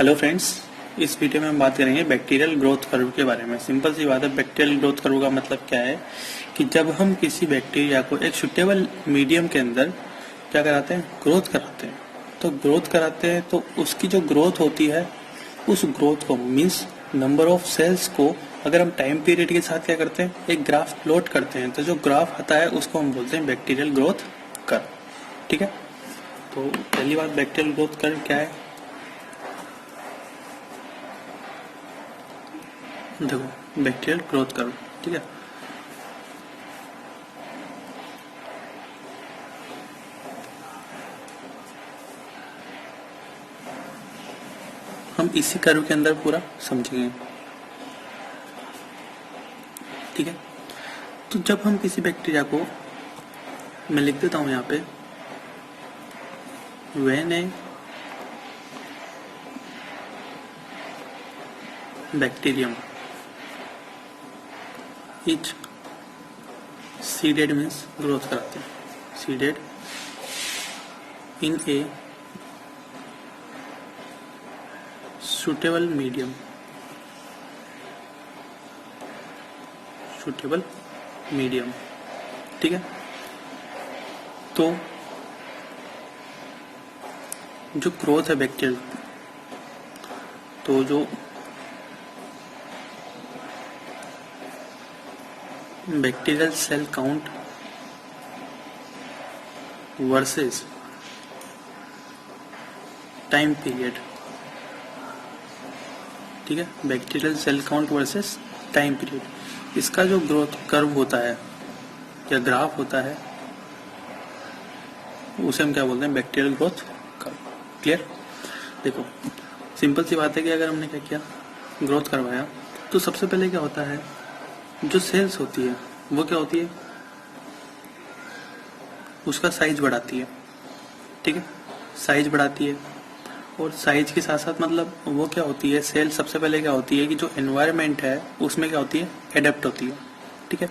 Hello friends, इस video में हम बात करेंगे बैक्टीरियल ग्रोथ कर्व के बारे में। सिंपल सी बात है, बैक्टीरियल ग्रोथ कर्व का मतलब क्या है कि जब हम किसी बैक्टीरिया को एक सुटेबल मीडियम के अंदर क्या कराते हैं, ग्रोथ कराते हैं। तो ग्रोथ कराते हैं तो उसकी जो ग्रोथ होती है, उस ग्रोथ को मीन्स नंबर ऑफ सेल्स को अगर हम टाइम पीरियड के साथ क्या करते हैं, एक ग्राफ प्लॉट करते हैं, तो जो ग्राफ आता है उसको हम बोलते हैं बैक्टीरियल ग्रोथ कर्व। ठीक है, तो पहली बात बैक्टीरियल ग्रोथ कर्व क्या है, देखो बैक्टीरियल ग्रोथ कर्व। ठीक है, हम इसी कर्व के अंदर पूरा समझेंगे। ठीक है, तो जब हम किसी बैक्टीरिया को, मैं लिख देता हूं यहाँ पे, when a bacterium is seeded means growth कराते हैं, seeded in a suitable medium, suitable medium. ठीक है, तो जो ग्रोथ है बैक्टीरियल, तो जो bacterial cell count versus time period. ठीक है, bacterial cell count versus time period, इसका जो ग्रोथ कर्व होता है या ग्राफ होता है, उसे हम क्या बोलते हैं, बैक्टीरियल ग्रोथ कर्व। क्लियर? देखो सिंपल सी बात है कि अगर हमने क्या किया, ग्रोथ करवाया, तो सबसे पहले क्या होता है, जो सेल्स होती है वो क्या होती है, उसका साइज बढ़ाती है। ठीक है, साइज बढ़ाती है, और साइज के साथ साथ मतलब वो क्या होती है, सेल सबसे पहले क्या होती है कि जो एनवायरनमेंट है उसमें क्या होती है, एडेप्ट होती है। ठीक है,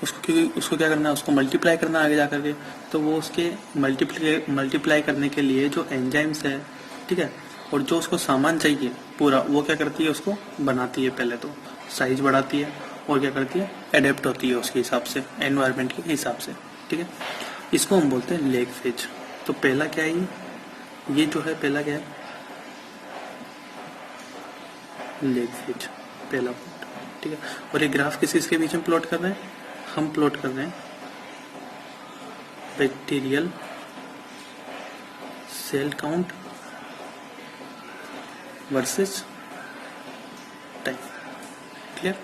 उसको क्योंकि उसको क्या करना है, उसको मल्टीप्लाई करना आगे जा करके, तो वो उसके मल्टीप्लाई करने के लिए जो एंजाइम्स है, ठीक है, और जो उसको सामान चाहिए पूरा, वो क्या करती है, उसको बनाती है। पहले तो साइज बढ़ाती है और क्या करती है, एडेप्ट होती है उसके हिसाब से, एनवायरनमेंट के हिसाब से। ठीक है, इसको हम बोलते हैं लेग फेज। तो पहला क्या है, ये जो है पहला क्या है, लेग फेज, पहला पॉइंट। ठीक है, और ये ग्राफ किस के बीच में प्लॉट कर रहे हैं, हम प्लॉट कर रहे हैं bacterial cell count versus time. Clear?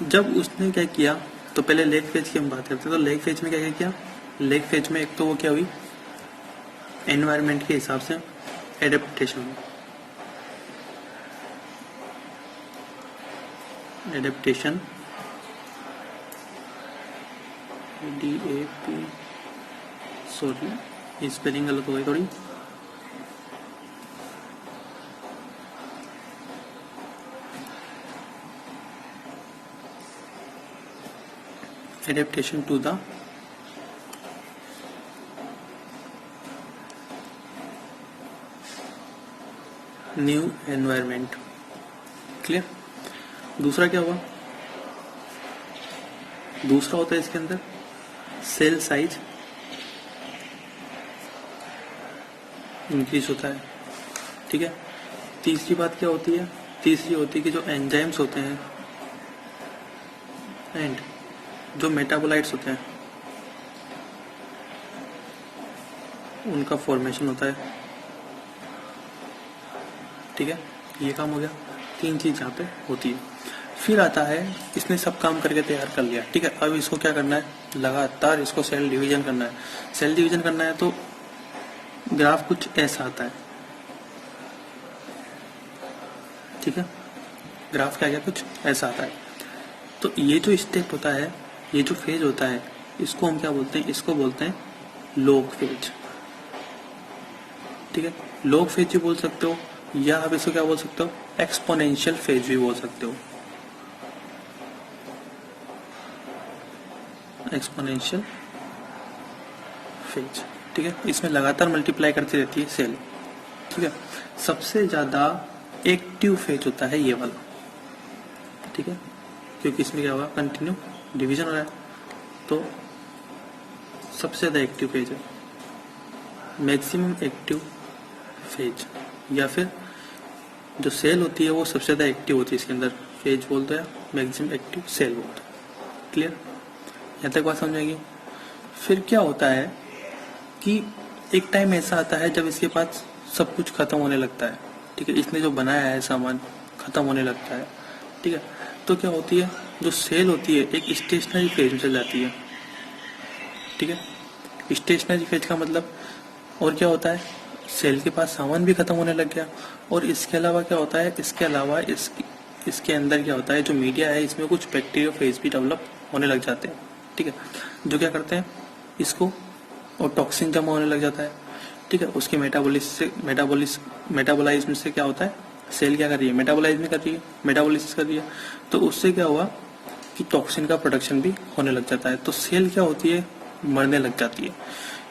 जब उसने क्या किया, तो पहले लेग फेज की हम बात करते हैं। तो लेग फेज में क्या क्या किया, लेग फेज में एक तो वो क्या हुई, एनवायरनमेंट के हिसाब से adaptation, adaptation DAP, sorry spelling गलत हो गई थोड़ी, adaptation to the new environment. Clear? दूसरा क्या हुआ, दूसरा होता है इसके अंदर सेल साइज इंक्रीज होता है। ठीक है, तीसरी बात क्या होती है, तीसरी होती है कि जो एंजाइम्स होते हैं एंड जो मेटाबोलाइट्स होते हैं, उनका फॉर्मेशन होता है। ठीक है, ये काम हो गया, तीन चीज यहाँ पे होती है। फिर आता है, इसने सब काम करके तैयार कर लिया। ठीक है, अब इसको क्या करना है, लगातार इसको सेल डिवीजन करना है। सेल डिवीजन करना है तो ग्राफ कुछ ऐसा आता है। ठीक है, ग्राफ क्या क्या कुछ ऐसा आता है। तो ये जो स्टेप होता है, ये जो फेज होता है, इसको हम क्या बोलते हैं, इसको बोलते हैं लॉग फेज। ठीक है, लॉग फेज भी बोल सकते हो, या आप इसको क्या बोल सकते हो, एक्सपोनेंशियल फेज भी बोल सकते हो। एक्सपोनेंशियल फेज, ठीक है, इसमें लगातार मल्टीप्लाई करती रहती है सेल। ठीक है, सबसे ज्यादा एक्टिव फेज होता है ये वाला, ठीक है, क्योंकि इसमें क्या होगा, कंटिन्यू डिवीजन हो रहा है, तो सबसे ज़्यादा एक्टिव फेज है मैक्सिमम एक्टिव फेज, या फिर जो सेल होती है वो सबसे ज़्यादा एक्टिव होती है इसके अंदर, फेज बोलते हैं, मैक्सिमम एक्टिव सेल बोलते हैं। क्लियर, यहाँ तक बात समझेंगे। फिर क्या होता है कि एक टाइम ऐसा आता है जब इसके पास सब कुछ खत्म होने लगता है, ठीक है, इसने जो बनाया है सामान खत्म होने लगता है, ठीक है, तो क्या होती है, जो सेल होती है एक स्टेशनरी फेज में चल जाती है, ठीक है। स्टेशनरी फेज का मतलब और क्या होता है, सेल के पास सामान भी खत्म होने लग गया, और इसके अलावा क्या होता है, इसके अलावा इसके अंदर क्या होता है, जो मीडिया है इसमें कुछ बैक्टीरिया फेज भी डेवलप होने लग जाते हैं, ठीक है, जो क्या करते हैं इसको, और टॉक्सिन जमा होने लग जाता है, ठीक है। उसके मेटाबोलाइज्म से क्या होता है, सेल क्या कर रही है, मेटाबोलाइज्म कर रही है, मेटाबोलिसिस कर रही है, तो उससे क्या हुआ कि टॉक्सिन का प्रोडक्शन भी होने लग जाता है, तो सेल क्या होती है, मरने लग जाती है।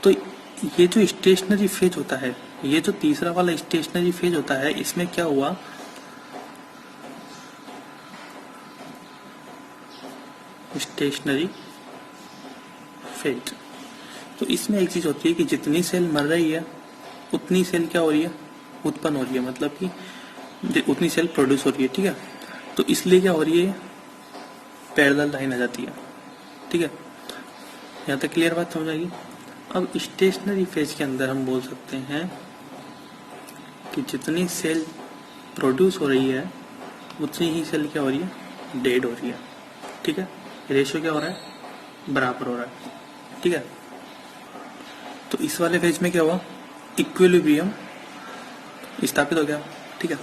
तो ये जो स्टेशनरी फेज होता है, ये जो तीसरा वाला स्टेशनरी फेज होता है, इसमें क्या हुआ, स्टेशनरी फेज, तो इसमें एक चीज होती है कि जितनी सेल मर रही है उतनी सेल क्या हो रही है, उत्पन्न हो रही है, मतलब कि उतनी सेल प्रोड्यूस हो रही है, ठीक है। तो इसलिए क्या हो रही है, पैरेलल लाइन आ जाती है, ठीक है। यहाँ तक क्लियर बात समझ आएगी। अब स्टेशनरी फेज के अंदर हम बोल सकते हैं कि जितनी सेल प्रोड्यूस हो रही है उतनी ही सेल क्या हो रही है, डेड हो रही है, ठीक है। रेशियो क्या हो रहा है, बराबर हो रहा है, ठीक है। तो इस वाले फेज में क्या हुआ, इक्विलिब्रियम स्थापित हो गया, ठीक है।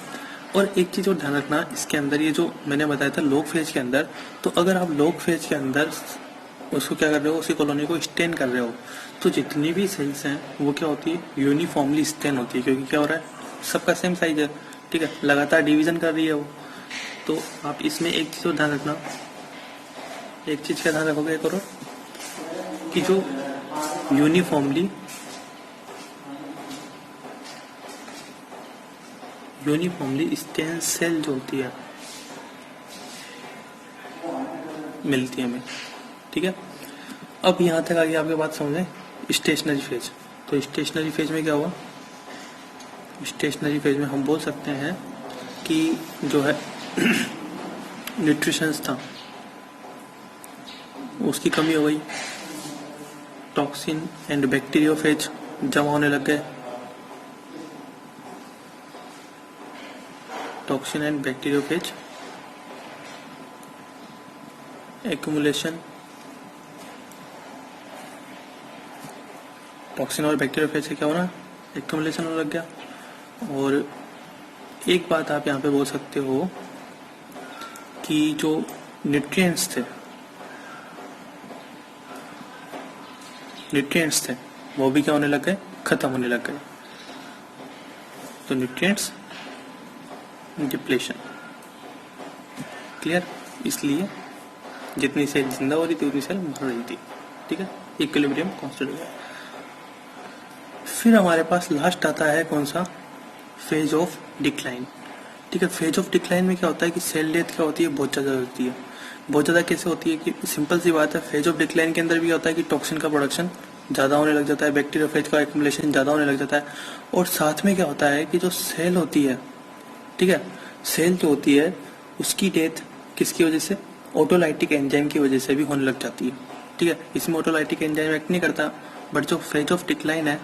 और एक चीज और ध्यान रखना, इसके अंदर ये जो मैंने बताया था लॉग फेज के अंदर, तो अगर आप लॉग फेज के अंदर उसको क्या कर रहे हो, उसी कॉलोनी को स्टेन कर रहे हो, तो जितनी भी सेल्स हैं वो क्या होती है, यूनिफॉर्मली स्टेन होती है, क्योंकि क्या हो रहा है, सबका सेम साइज है, ठीक है, लगातार डिवीजन कर रही है वो। तो आप इसमें एक चीज और ध्यान रखना, एक चीज का ध्यान रखोगे करो कि जो यूनिफॉर्मली स्टेन सेल जो होती है मिलती है हमें, ठीक है। अब यहाँ तक आगे आपके बात समझें, स्टेशनरी फेज। तो स्टेशनरी फेज में क्या हुआ, स्टेशनरी फेज में हम बोल सकते हैं कि जो है न्यूट्रिशंस था उसकी कमी हो गई, टॉक्सिन एंड बैक्टीरियोफेज जमा होने लग गए, toxin and bacteriophage accumulation, toxin और बैक्टीरियोफेज से क्या होना, एक्यूमुलेशन होने लग गया। और एक बात आप यहाँ पे बोल सकते हो कि जो न्यूट्रिएंट्स थे वो भी क्या होने लग गए, खत्म होने लग गए। तो न्यूट्रिएंट्स डिप्लेशन, क्लियर। इसलिए जितनी सेल जिंदा हो रही थी उतनी सेल मर रही थी, ठीक है, इक्विलिब्रियम कांस्टेंट हो गया। फिर हमारे पास लास्ट आता है कौन सा, फेज ऑफ डिक्लाइन, ठीक है। फेज ऑफ डिक्लाइन में क्या होता है कि सेल डेथ क्या होती है, बहुत ज़्यादा होती है। बहुत ज़्यादा कैसे होती है कि सिंपल सी बात है, फेज ऑफ डिक्लाइन के अंदर भी होता है कि टॉक्सिन का प्रोडक्शन ज़्यादा होने लग जाता है, बैक्टीरियोफेज का एक्युमुलेशन ज़्यादा होने लग जाता है, और साथ में क्या होता है कि जो सेल होती है, ठीक है, सेल जो होती है उसकी डेथ किसकी वजह से, ऑटोलाइटिक एंजाइम की वजह से भी होने लग जाती है, ठीक है। इसमें ऑटोलाइटिक एंजाइम एक्ट नहीं करता, बट जो फेज ऑफ डिक्लाइन है,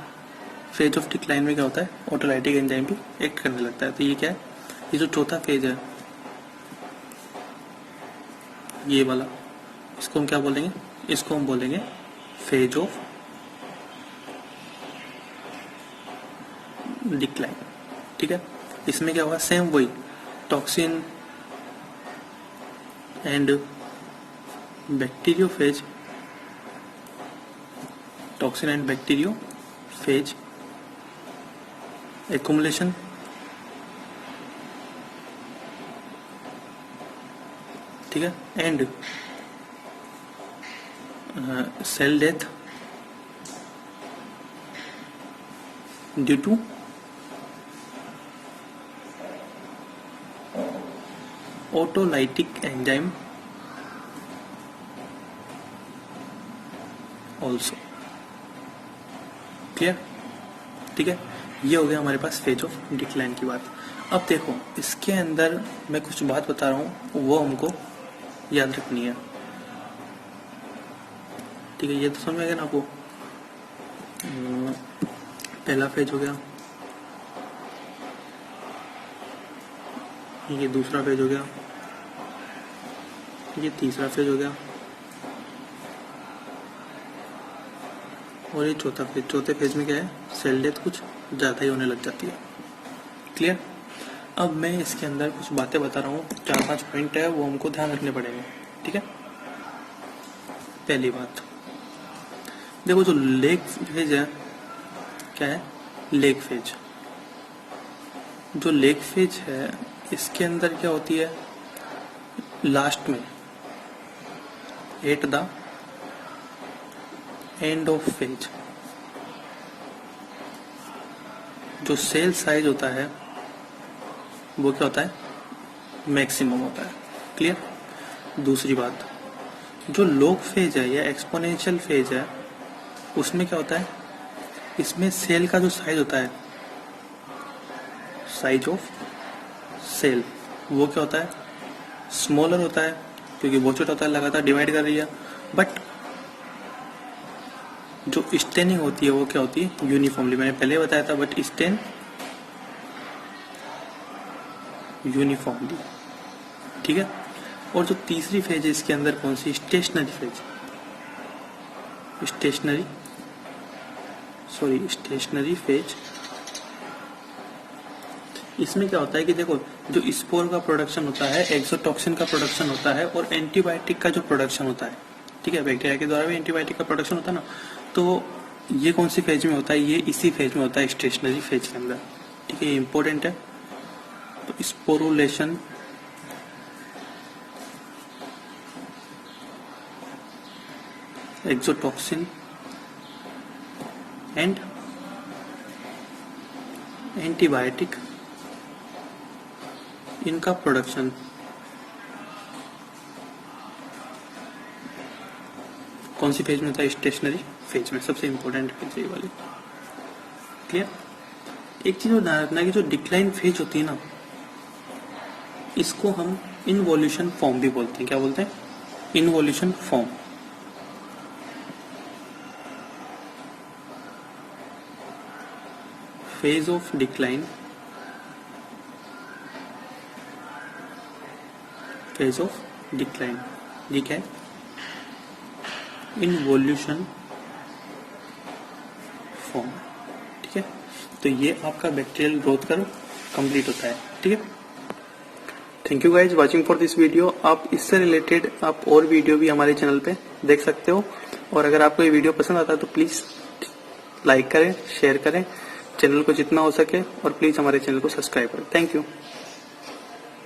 फेज ऑफ डिक्लाइन में क्या होता है, ऑटोलाइटिक एंजाइम भी एक्ट करने लगता है। तो ये क्या है, ये जो चौथा फेज है ये वाला, इसको हम क्या बोलेंगे, इसको हम बोलेंगे फेज ऑफ डिक्लाइन, ठीक है। इसमें क्या होगा, सेम वही toxin and bacteriophage, toxin and bacteriophage accumulation, ठीक है, and cell death due to autolytic enzyme also. Clear? ठीक है, ये हो गया हमारे पास फेज ऑफ डिक्लाइन की बात। अब देखो इसके अंदर मैं कुछ बात बता रहा हूँ, वो हमको याद रखनी है। ठीक है, ये तो समझ में आ गया ना आपको। पहला फेज हो गया, ये दूसरा फेज हो गया, ये तीसरा फेज हो गया, और ये चौथा फेज। चौथे फेज में क्या है, सेल डेथ कुछ ज़्यादा ही होने लग जाती है। क्लियर? अब मैं इसके अंदर कुछ बातें बता रहा हूँ, 4-5 पॉइंट है, वो हमको ध्यान रखने पड़ेंगे। ठीक है, पहली बात देखो, जो लेग फेज है, क्या है, लेग फेज। जो लेग फेज है इसके अंदर क्या होती है, लास्ट में at the end of phase जो सेल साइज होता है वो क्या होता है, मैक्सिमम होता है। क्लियर? दूसरी बात, जो लॉग फेज है या एक्सपोनेंशियल फेज है, उसमें क्या होता है, इसमें सेल का जो साइज होता है, साइज ऑफ सेल, वो क्या होता है, स्मॉलर होता है, क्योंकि बहुत छोटा होता है, लगातार डिवाइड कर रही है। बट जो स्टेनिंग होती है वो क्या होती है, यूनिफॉर्मली। मैंने पहले बताया था, बट स्टेन यूनिफॉर्मली। ठीक है, और जो तीसरी फेज है इसके अंदर कौन सी, स्टेशनरी फेज। स्टेशनरी फेज, इसमें क्या होता है कि देखो, जो स्पोर का प्रोडक्शन होता है, एक्सोटॉक्सिन का प्रोडक्शन होता है, और एंटीबायोटिक का जो प्रोडक्शन होता है, ठीक है, बैक्टीरिया के द्वारा भी एंटीबायोटिक का प्रोडक्शन होता है ना, तो ये कौन सी फेज में होता है, ये इसी फेज में होता है, स्टेशनरी फेज के अंदर। ठीक है, ये इंपॉर्टेंट है। तो स्पोरुलेशन, एक्सोटॉक्सिन एंड एंटीबायोटिक, इनका प्रोडक्शन कौन सी फेज में होता है, स्टेशनरी फेज में। सबसे इंपॉर्टेंट फेज है ये वाली। क्लियर? एक चीज और ध्यान रखना कि जो डिक्लाइन फेज होती है ना, इसको हम इनवोल्यूशन फॉर्म भी बोलते हैं। क्या बोलते हैं, involution form. Phase of decline, phase of decline, ठीक है, इनवोल्यूशन फॉर्म। ठीक है, तो ये आपका बैक्टीरियल ग्रोथ कर्व कंप्लीट होता है। ठीक है, thank you guys watching for this video. आप इससे रिलेटेड आप और वीडियो भी हमारे चैनल पे देख सकते हो, और अगर आपको ये वीडियो पसंद आता है तो प्लीज लाइक करें, शेयर करें चैनल को जितना हो सके, और प्लीज हमारे चैनल को सब्सक्राइब करें। Thank you.